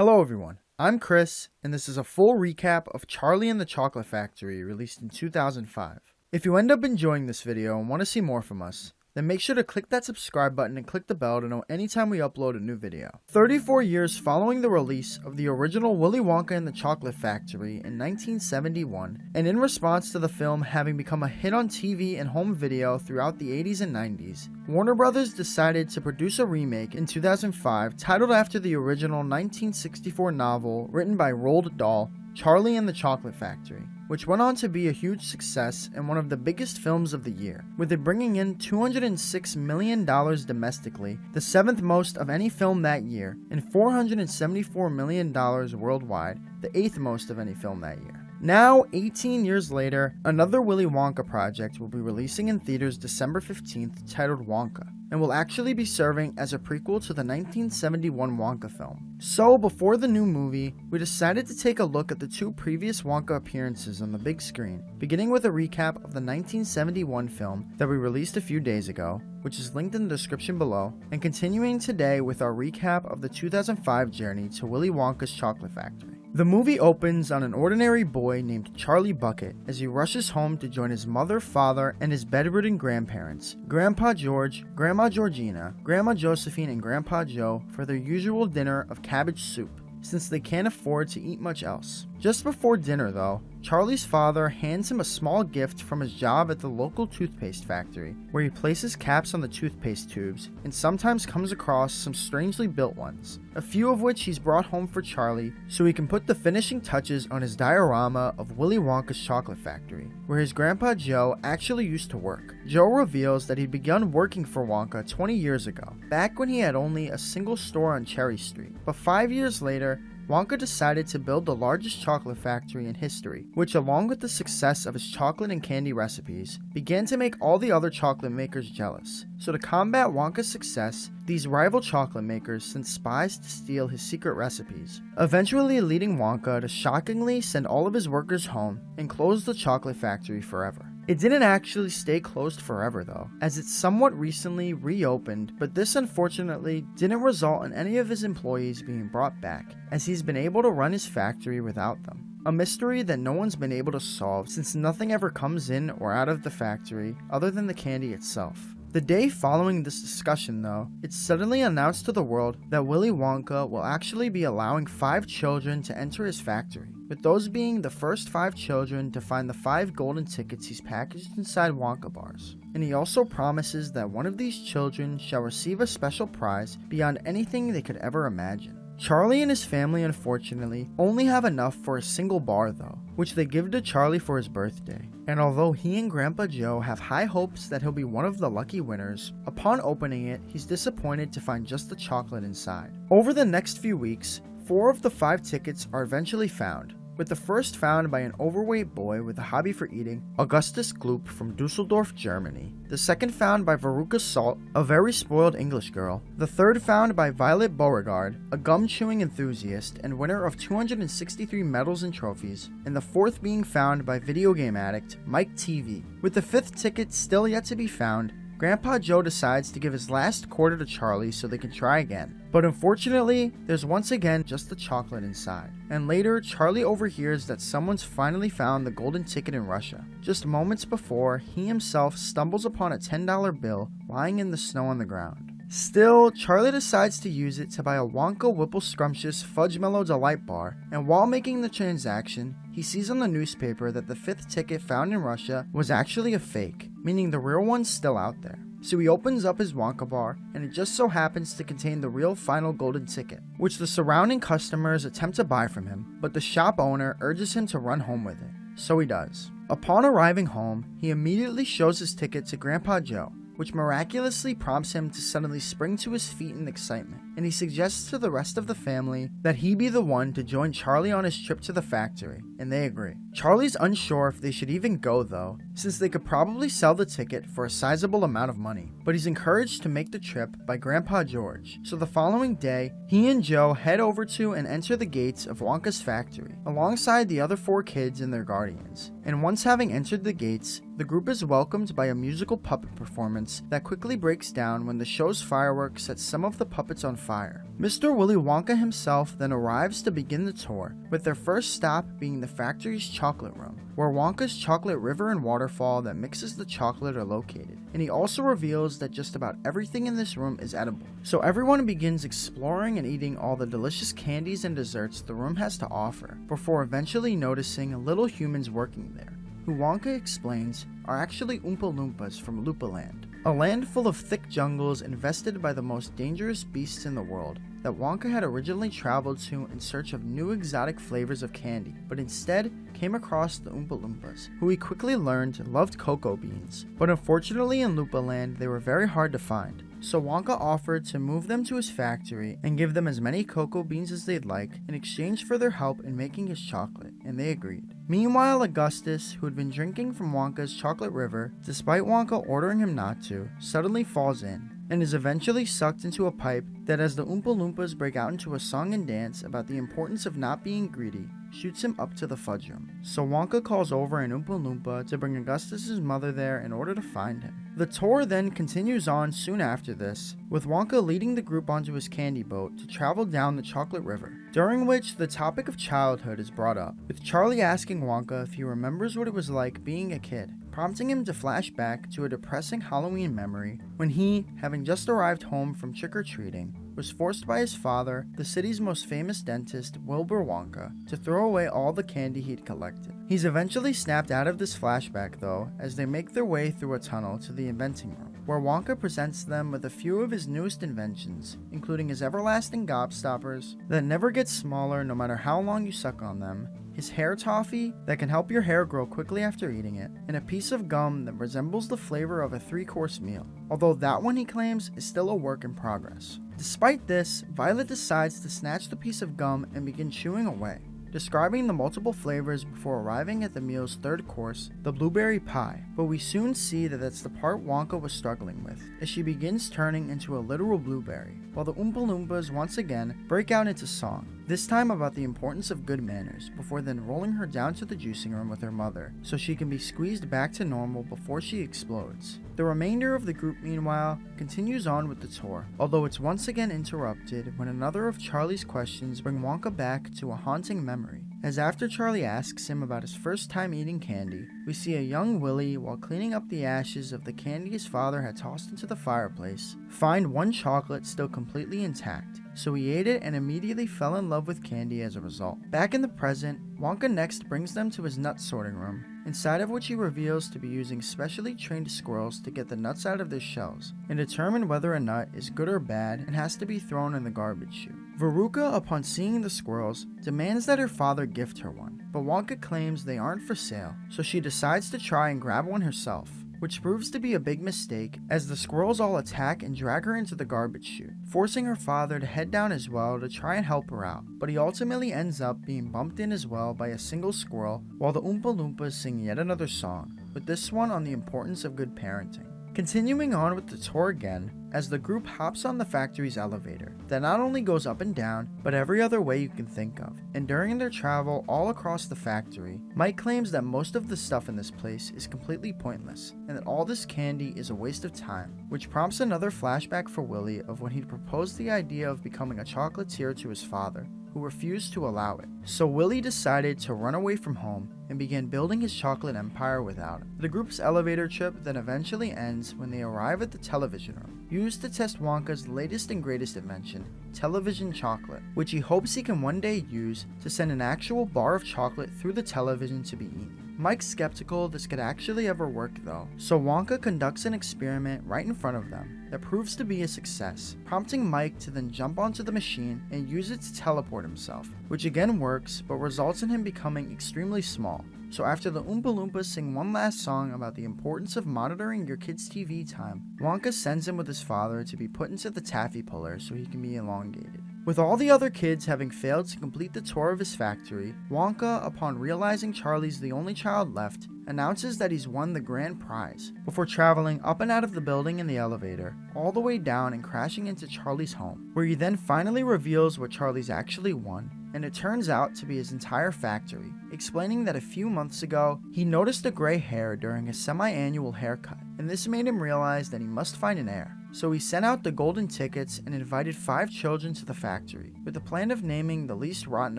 Hello everyone, I'm Chris, and this is a full recap of Charlie and the Chocolate Factory, released in 2005. If you end up enjoying this video and want to see more from us, then make sure to click that subscribe button and click the bell to know anytime we upload a new video. 34 years following the release of the original Willy Wonka and the Chocolate Factory in 1971, and in response to the film having become a hit on TV and home video throughout the 80s and 90s, Warner Brothers decided to produce a remake in 2005 titled after the original 1964 novel written by Roald Dahl, Charlie and the Chocolate Factory, which went on to be a huge success and one of the biggest films of the year, with it bringing in $206 million domestically, the seventh most of any film that year, and $474 million worldwide, the eighth most of any film that year. Now, 18 years later, another Willy Wonka project will be releasing in theaters December 15th titled Wonka, and will actually be serving as a prequel to the 1971 Wonka film. So, before the new movie, we decided to take a look at the two previous Wonka appearances on the big screen, beginning with a recap of the 1971 film that we released a few days ago, which is linked in the description below, and continuing today with our recap of the 2005 journey to Willy Wonka's Chocolate Factory. The movie opens on an ordinary boy named Charlie Bucket as he rushes home to join his mother, father, and his bedridden grandparents, Grandpa George, Grandma Georgina, Grandma Josephine, and Grandpa Joe for their usual dinner of cabbage soup, since they can't afford to eat much else. Just before dinner though, Charlie's father hands him a small gift from his job at the local toothpaste factory, where he places caps on the toothpaste tubes and sometimes comes across some strangely built ones, a few of which he's brought home for Charlie so he can put the finishing touches on his diorama of Willy Wonka's Chocolate Factory, where his grandpa Joe actually used to work. Joe reveals that he'd begun working for Wonka 20 years ago, back when he had only a single store on Cherry Street, but 5 years later, Wonka decided to build the largest chocolate factory in history, which along with the success of his chocolate and candy recipes, began to make all the other chocolate makers jealous. So to combat Wonka's success, these rival chocolate makers sent spies to steal his secret recipes, eventually leading Wonka to shockingly send all of his workers home and close the chocolate factory forever. It didn't actually stay closed forever though, as it somewhat recently reopened, but this unfortunately didn't result in any of his employees being brought back, as he's been able to run his factory without them. A mystery that no one's been able to solve, since nothing ever comes in or out of the factory other than the candy itself. The day following this discussion though, it's suddenly announced to the world that Willy Wonka will actually be allowing 5 children to enter his factory, with those being the first 5 children to find the 5 golden tickets he's packaged inside Wonka bars. And he also promises that one of these children shall receive a special prize beyond anything they could ever imagine. Charlie and his family unfortunately only have enough for a single bar though, which they give to Charlie for his birthday. And although he and Grandpa Joe have high hopes that he'll be one of the lucky winners, upon opening it, he's disappointed to find just the chocolate inside. Over the next few weeks, 4 of the 5 tickets are eventually found, with the first found by an overweight boy with a hobby for eating, Augustus Gloop from Dusseldorf, Germany. The second found by Veruca Salt, a very spoiled English girl. The third found by Violet Beauregard, a gum-chewing enthusiast and winner of 263 medals and trophies. And the fourth being found by video game addict Mike TV. With the 5th ticket still yet to be found, Grandpa Joe decides to give his last quarter to Charlie so they can try again. But unfortunately, there's once again just the chocolate inside. And later, Charlie overhears that someone's finally found the golden ticket in Russia. Just moments before, he himself stumbles upon a $10 bill lying in the snow on the ground. Still, Charlie decides to use it to buy a Wonka Whipple Scrumptious Fudge Mellow Delight bar, and while making the transaction, he sees on the newspaper that the 5th ticket found in Russia was actually a fake, meaning the real one's still out there. So he opens up his Wonka bar, and it just so happens to contain the real final golden ticket, which the surrounding customers attempt to buy from him, but the shop owner urges him to run home with it. So he does. Upon arriving home, he immediately shows his ticket to Grandpa Joe, which miraculously prompts him to suddenly spring to his feet in excitement, and he suggests to the rest of the family that he be the one to join Charlie on his trip to the factory, and they agree. Charlie's unsure if they should even go though, since they could probably sell the ticket for a sizable amount of money, but he's encouraged to make the trip by Grandpa George. So the following day, he and Joe head over to and enter the gates of Wonka's factory, alongside the other 4 kids and their guardians. And once having entered the gates, the group is welcomed by a musical puppet performance that quickly breaks down when the show's fireworks set some of the puppets on fire. fire. Mr. Willy Wonka himself then arrives to begin the tour, with their first stop being the factory's chocolate room, where Wonka's chocolate river and waterfall that mixes the chocolate are located. And he also reveals that just about everything in this room is edible. So everyone begins exploring and eating all the delicious candies and desserts the room has to offer, before eventually noticing little humans working there, who Wonka explains are actually Oompa Loompas from Loopaland, a land full of thick jungles infested by the most dangerous beasts in the world that Wonka had originally traveled to in search of new exotic flavors of candy, but instead came across the Oompa Loompas, who he quickly learned loved cocoa beans. But unfortunately in Loopaland they were very hard to find, so Wonka offered to move them to his factory and give them as many cocoa beans as they'd like in exchange for their help in making his chocolate, and they agreed. Meanwhile, Augustus, who had been drinking from Wonka's chocolate river, despite Wonka ordering him not to, suddenly falls in, and is eventually sucked into a pipe that, as the Oompa Loompas break out into a song and dance about the importance of not being greedy, shoots him up to the fudge room. So Wonka calls over an Oompa Loompa to bring Augustus's mother there in order to find him. The tour then continues on soon after this, with Wonka leading the group onto his candy boat to travel down the chocolate river, during which the topic of childhood is brought up, with Charlie asking Wonka if he remembers what it was like being a kid, prompting him to flash back to a depressing Halloween memory when he, having just arrived home from trick-or-treating, was forced by his father, the city's most famous dentist, Wilbur Wonka, to throw away all the candy he'd collected. He's eventually snapped out of this flashback though, as they make their way through a tunnel to the inventing room, where Wonka presents them with a few of his newest inventions, including his everlasting gobstoppers that never get smaller no matter how long you suck on them, his hair toffee that can help your hair grow quickly after eating it, and a piece of gum that resembles the flavor of a 3-course meal, although that one he claims is still a work in progress. Despite this, Violet decides to snatch the piece of gum and begin chewing away, describing the multiple flavors before arriving at the meal's 3rd course, the blueberry pie, but we soon see that that's the part Wonka was struggling with, as she begins turning into a literal blueberry, while the Oompa Loompas once again break out into song, this time about the importance of good manners, before then rolling her down to the juicing room with her mother, so she can be squeezed back to normal before she explodes. The remainder of the group, meanwhile, continues on with the tour, although it's once again interrupted when another of Charlie's questions bring Wonka back to a haunting memory, as after Charlie asks him about his first time eating candy, we see a young Willy, while cleaning up the ashes of the candy his father had tossed into the fireplace, find one chocolate still completely intact, so he ate it and immediately fell in love with candy as a result. Back in the present, Wonka next brings them to his nut sorting room, inside of which he reveals to be using specially trained squirrels to get the nuts out of their shells, and determine whether a nut is good or bad and has to be thrown in the garbage chute. Veruca, upon seeing the squirrels, demands that her father gift her one, but Wonka claims they aren't for sale, so she decides to try and grab one herself, which proves to be a big mistake as the squirrels all attack and drag her into the garbage chute, forcing her father to head down as well to try and help her out, but he ultimately ends up being bumped in as well by a single squirrel, while the Oompa Loompas sing yet another song, with this one on the importance of good parenting. Continuing on with the tour again, as the group hops on the factory's elevator that not only goes up and down, but every other way you can think of. And during their travel all across the factory, Mike claims that most of the stuff in this place is completely pointless, and that all this candy is a waste of time, which prompts another flashback for Willy of when he'd proposed the idea of becoming a chocolatier to his father, who refused to allow it. So Willy decided to run away from home and began building his chocolate empire without him. The group's elevator trip then eventually ends when they arrive at the television room, used to test Wonka's latest and greatest invention, television chocolate, which he hopes he can one day use to send an actual bar of chocolate through the television to be eaten. Mike's skeptical this could actually ever work though, so Wonka conducts an experiment right in front of them that proves to be a success, prompting Mike to then jump onto the machine and use it to teleport himself, which again works but results in him becoming extremely small. So after the Oompa Loompas sing one last song about the importance of monitoring your kid's TV time, Wonka sends him with his father to be put into the taffy puller so he can be elongated. With all the other kids having failed to complete the tour of his factory, Wonka, upon realizing Charlie's the only child left, announces that he's won the grand prize, before traveling up and out of the building in the elevator, all the way down and crashing into Charlie's home, where he then finally reveals what Charlie's actually won, and it turns out to be his entire factory, explaining that a few months ago, he noticed a gray hair during a semi-annual haircut, and this made him realize that he must find an heir. So he sent out the golden tickets and invited 5 children to the factory, with the plan of naming the least rotten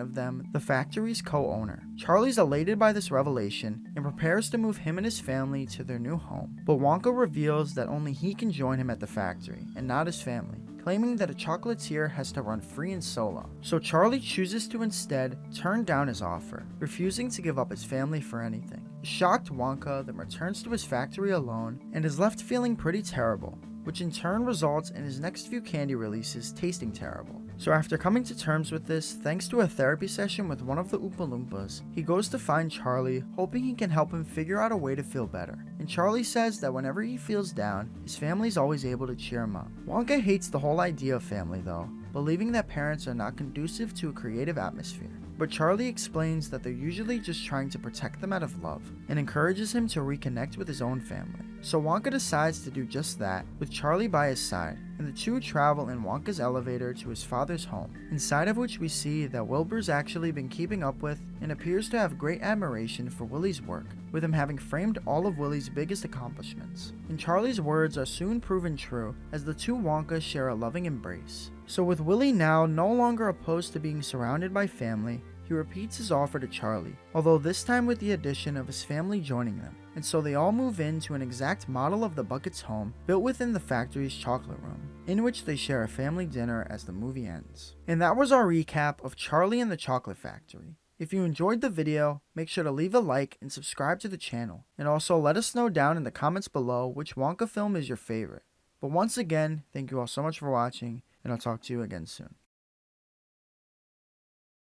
of them the factory's co-owner. Charlie's elated by this revelation and prepares to move him and his family to their new home, but Wonka reveals that only he can join him at the factory, and not his family, claiming that a chocolatier has to run free and solo. So Charlie chooses to instead turn down his offer, refusing to give up his family for anything. The shocked Wonka then returns to his factory alone and is left feeling pretty terrible, which in turn results in his next few candy releases tasting terrible. So after coming to terms with this, thanks to a therapy session with one of the Oompa Loompas, he goes to find Charlie, hoping he can help him figure out a way to feel better. And Charlie says that whenever he feels down, his family's always able to cheer him up. Wonka hates the whole idea of family though, believing that parents are not conducive to a creative atmosphere. But Charlie explains that they're usually just trying to protect them out of love, and encourages him to reconnect with his own family. So Wonka decides to do just that, with Charlie by his side, and the two travel in Wonka's elevator to his father's home, inside of which we see that Wilbur's actually been keeping up with and appears to have great admiration for Willy's work, with him having framed all of Willy's biggest accomplishments. And Charlie's words are soon proven true, as the two Wonkas share a loving embrace. So with Willy now no longer opposed to being surrounded by family, he repeats his offer to Charlie, although this time with the addition of his family joining them. And so they all move into an exact model of the Buckets' home, built within the factory's chocolate room, in which they share a family dinner as the movie ends. And that was our recap of Charlie and the Chocolate Factory. If you enjoyed the video, make sure to leave a like and subscribe to the channel, and also let us know down in the comments below which Wonka film is your favorite. But once again, thank you all so much for watching, and I'll talk to you again soon.